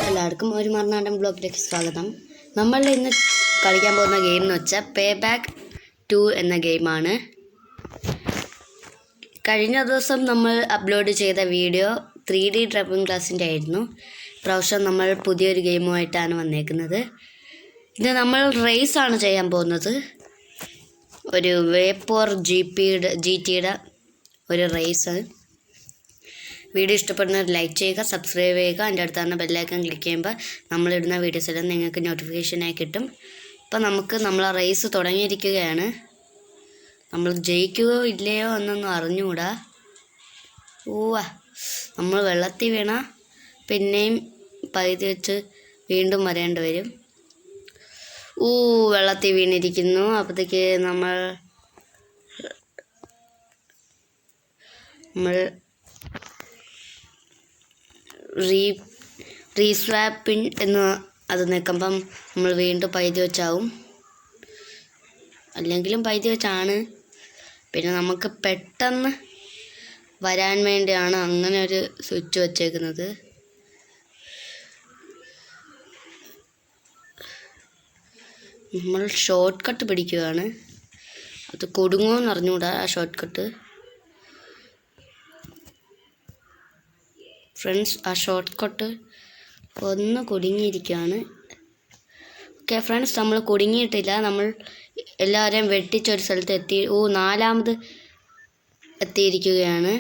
എല്ലാവർക്കും ഒരു മറുനാടൻ ബ്ലോഗിലേക്ക് സ്വാഗതം. നമ്മൾ ഇന്ന് കളിക്കാൻ പോകുന്ന ഗെയിം എന്ന് വെച്ചാൽ പേ ബാക്ക് 2 എന്ന ഗെയിമാണ്. കഴിഞ്ഞ ദിവസം നമ്മൾ അപ്ലോഡ് ചെയ്ത വീഡിയോ 3D ഡ്രൈവിംഗ് ക്ലാസ്സിൻ്റെ ആയിരുന്നു. പ്രാവശ്യം നമ്മൾ പുതിയൊരു ഗെയിമുമായിട്ടാണ് വന്നേക്കുന്നത്. ഇത് നമ്മൾ റേസാണ് ചെയ്യാൻ പോകുന്നത്. ഒരു വേപ്പോർ GTയുടെ ഒരു റേസ്. വീഡിയോ ഇഷ്ടപ്പെടുന്നവർ ലൈക്ക് ചെയ്യുക, സബ്സ്ക്രൈബ് ചെയ്യുക. എൻ്റെ അടുത്താണ് ബെല്ലൈക്കൺ ക്ലിക്ക് ചെയ്യുമ്പോൾ നമ്മളിടുന്ന വീഡിയോസ് എല്ലാം നിങ്ങൾക്ക് നോട്ടിഫിക്കേഷനായി കിട്ടും. അപ്പോൾ നമ്മൾ ആ റേസ് തുടങ്ങിയിരിക്കുകയാണ്. നമ്മൾ ജയിക്കുകയോ ഇല്ലയോ എന്നൊന്നും അറിഞ്ഞുകൂടാ. നമ്മൾ വെള്ളത്തിൽ വീണ പിന്നെയും പകുതി വെച്ച് വീണ്ടും വരേണ്ടി വരും. വെള്ളത്തിൽ വീണിരിക്കുന്നു. അപ്പോഴത്തേക്ക് നമ്മൾ റീസ്വാപ്പിൻ എന്ന് അത് നിൽക്കുമ്പം നമ്മൾ വീണ്ടും പകുതി വെച്ചാവും, അല്ലെങ്കിലും പകുതി വെച്ചാണ്. പിന്നെ നമുക്ക് പെട്ടെന്ന് വരാൻ വേണ്ടിയാണ് അങ്ങനെ ഒരു സ്വിച്ച് വച്ചേക്കുന്നത്. നമ്മൾ ഷോർട്ട് കട്ട് പിടിക്കുകയാണ്. അത് കൊടുങ്ങുമെന്ന് അറിഞ്ഞുകൂടാ ആ ഷോർട്ട് കട്ട്. ഫ്രണ്ട്സ്, ആ ഷോർട്ട് കട്ട് ഒന്ന് കുടുങ്ങിയിരിക്കുകയാണ്. ഓക്കെ ഫ്രണ്ട്സ്, നമ്മൾ കുടുങ്ങിയിട്ടില്ല. നമ്മൾ എല്ലാവരെയും വെട്ടിച്ചൊരു സ്ഥലത്ത് എത്തി. നാലാമത് എത്തിയിരിക്കുകയാണ്.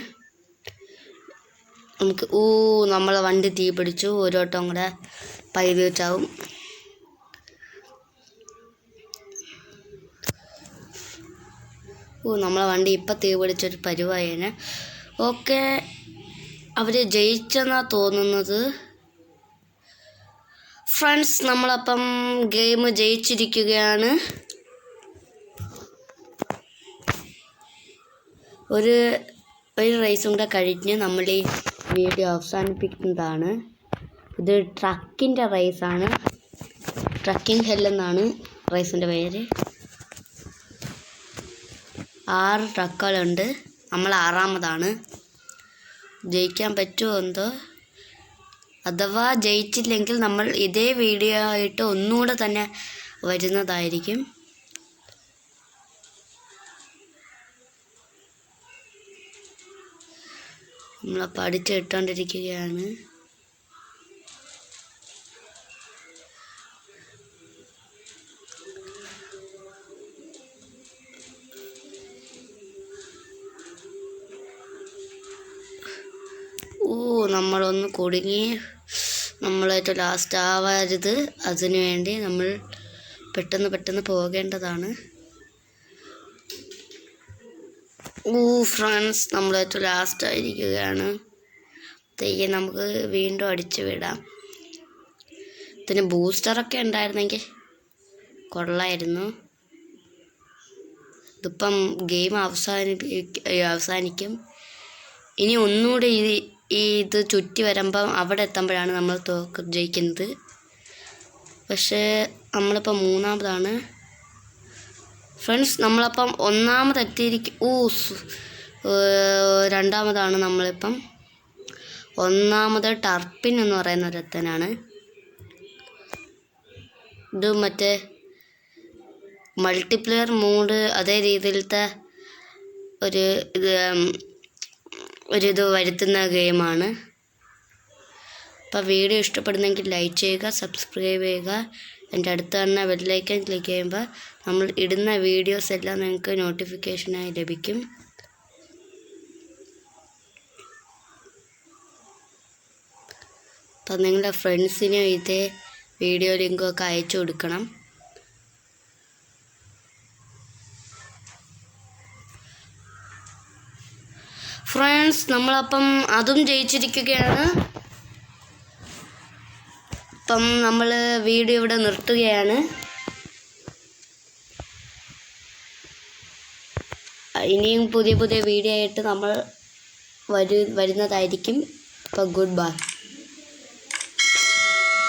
നമുക്ക് നമ്മളെ വണ്ടി തീ പിടിച്ചു. ഓരോട്ടം കൂടെ പകുതി വെച്ചാവും. നമ്മളെ വണ്ടി ഇപ്പം തീ പിടിച്ചൊരു പരുവായേനെ. ഓക്കെ, അവർ ജയിച്ചെന്നാണ് തോന്നുന്നത്. ഫ്രണ്ട്സ്, നമ്മളപ്പം ഗെയിം ജയിച്ചിരിക്കുകയാണ്. ഒരു റേസും കൂടെ കഴിഞ്ഞ് നമ്മൾ ഈ വീഡിയോ അവസാനിപ്പിക്കുന്നതാണ്. ഇത് ട്രക്കിൻ്റെ റേസാണ്. ട്രക്കിംഗ് ഹെൽ എന്നാണ് റേസിൻ്റെ പേര്. 6 ട്രക്കുകളുണ്ട്. നമ്മൾ 6ാമതാണ്. ജയിക്കാൻ പറ്റുമോ എന്തോ. അഥവാ ജയിച്ചില്ലെങ്കിൽ നമ്മൾ ഇതേ വീഡിയോ ആയിട്ട് ഒന്നുകൂടെ തന്നെ വരുന്നതായിരിക്കും. നമ്മളപ്പോൾ അടിച്ചിട്ടുകൊണ്ടിരിക്കുകയാണ്. നമ്മളൊന്ന് കുടുങ്ങി. നമ്മളായിട്ട് ലാസ്റ്റ് ആവരുത്. അതിനു വേണ്ടി നമ്മൾ പെട്ടെന്ന് പോകേണ്ടതാണ്. ഫ്രണ്ട്സ്, നമ്മളായിട്ട് ലാസ്റ്റ് ആയിരിക്കുകയാണ്. നമുക്ക് വീണ്ടും അടിച്ചു വിടാം. ഇതിന് ബൂസ്റ്ററൊക്കെ ഉണ്ടായിരുന്നെങ്കിൽ കൊള്ളായിരുന്നു. ഇതിപ്പം ഗെയിം അവസാനിക്കും. ഇനി ഒന്നുകൂടെ ഇത് ചുറ്റി വരുമ്പം അവിടെ എത്തുമ്പോഴാണ് നമ്മൾ ജയിക്കുന്നത്. പക്ഷേ നമ്മളിപ്പം 3ാമതാണ്. ഫ്രണ്ട്സ്, നമ്മളപ്പം 1ാമത് എത്തിയിരിക്കും. 2ാമതാണ് നമ്മളിപ്പം. 1ാമത് ടർപ്പിൻ എന്ന് പറയുന്ന ഒരുത്തനാണ്. ഇത് മറ്റേ മൾട്ടിപ്ലെയർ മോഡ് അതേ രീതിയിലത്തെ ഒരിത് വരുത്തുന്ന ഗെയിമാണ്. അപ്പോൾ വീഡിയോ ഇഷ്ടപ്പെടുന്നെങ്കിൽ ലൈക്ക് ചെയ്യുക, സബ്സ്ക്രൈബ് ചെയ്യുക. എൻ്റെ അടുത്ത് തന്നെ ബെല്ലൈക്കൺ ക്ലിക്ക് ചെയ്യുമ്പോൾ നമ്മൾ ഇടുന്ന വീഡിയോസ് എല്ലാം നിങ്ങൾക്ക് നോട്ടിഫിക്കേഷനായി ലഭിക്കും. അപ്പം നിങ്ങളുടെ ഫ്രണ്ട്സിനും ഇതേ വീഡിയോ ലിങ്കൊക്കെ അയച്ചു കൊടുക്കണം. ഫ്രണ്ട്സ്, നമ്മളപ്പം അതും ജയിച്ചിരിക്കുകയാണ്. അപ്പം നമ്മൾ വീഡിയോ ഇവിടെ നിർത്തുകയാണ്. ഇനിയും പുതിയ വീഡിയോ ആയിട്ട് നമ്മൾ വരുന്നതായിരിക്കും. അപ്പോൾ ഗുഡ് ബൈ.